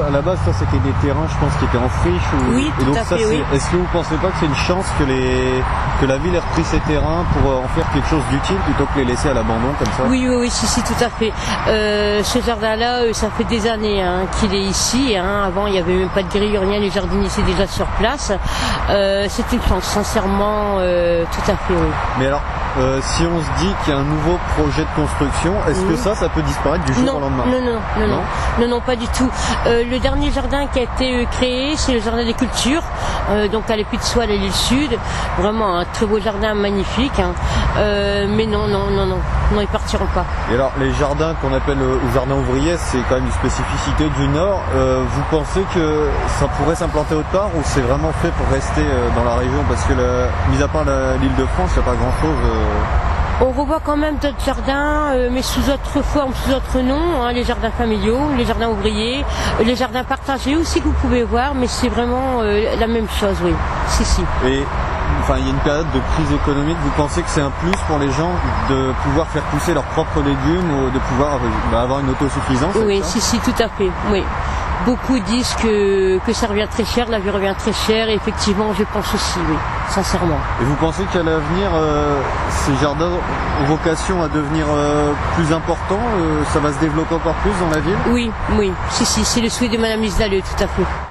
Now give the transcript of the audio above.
À la base, ça c'était des terrains, je pense, qui étaient en friche. Oui, tout à fait, oui. Est-ce que vous pensez pas que c'est une chance que la ville ait repris ces terrains pour en faire quelque chose d'utile plutôt que les laisser à l'abandon comme ça? Oui, si, tout à fait. Ce jardin-là, ça fait des années qu'il est ici. Avant, il n'y avait même pas de grille, rien, les jardiniers étaient déjà sur place. C'est une chance, sincèrement, tout à fait, oui. Mais alors, si on se dit qu'il y a un nouveau projet de construction, est-ce que ça peut disparaître du jour au lendemain? Non, pas du tout. Le dernier jardin qui a été créé, c'est le jardin des cultures, donc à l'Épée de Soie, à l'île Sud. Vraiment un très beau jardin, magnifique. Mais non, ils partiront pas. Et alors, les jardins qu'on appelle jardins ouvriers, c'est quand même une spécificité du Nord. Vous pensez que ça pourrait s'implanter autre part ou c'est vraiment fait pour rester dans la région? Parce que, mis à part l'île de France, il n'y a pas grand-chose. On revoit quand même d'autres jardins, mais sous autre forme, sous autre nom, les jardins familiaux, les jardins ouvriers, les jardins partagés aussi que vous pouvez voir, mais c'est vraiment la même chose, oui. Si. Et enfin, il y a une période de crise économique. Vous pensez que c'est un plus pour les gens de pouvoir faire pousser leurs propres légumes ou de pouvoir avoir une autosuffisance? Oui, si, tout à fait, oui. Beaucoup disent que ça revient très cher, la vie revient très cher, et effectivement, je pense aussi, oui, sincèrement. Et vous pensez qu'à l'avenir, ces jardins ont vocation à devenir plus importants? Ça va se développer encore plus dans la ville? Oui, si, c'est le souhait de Madame Lise Dalleux, tout à fait.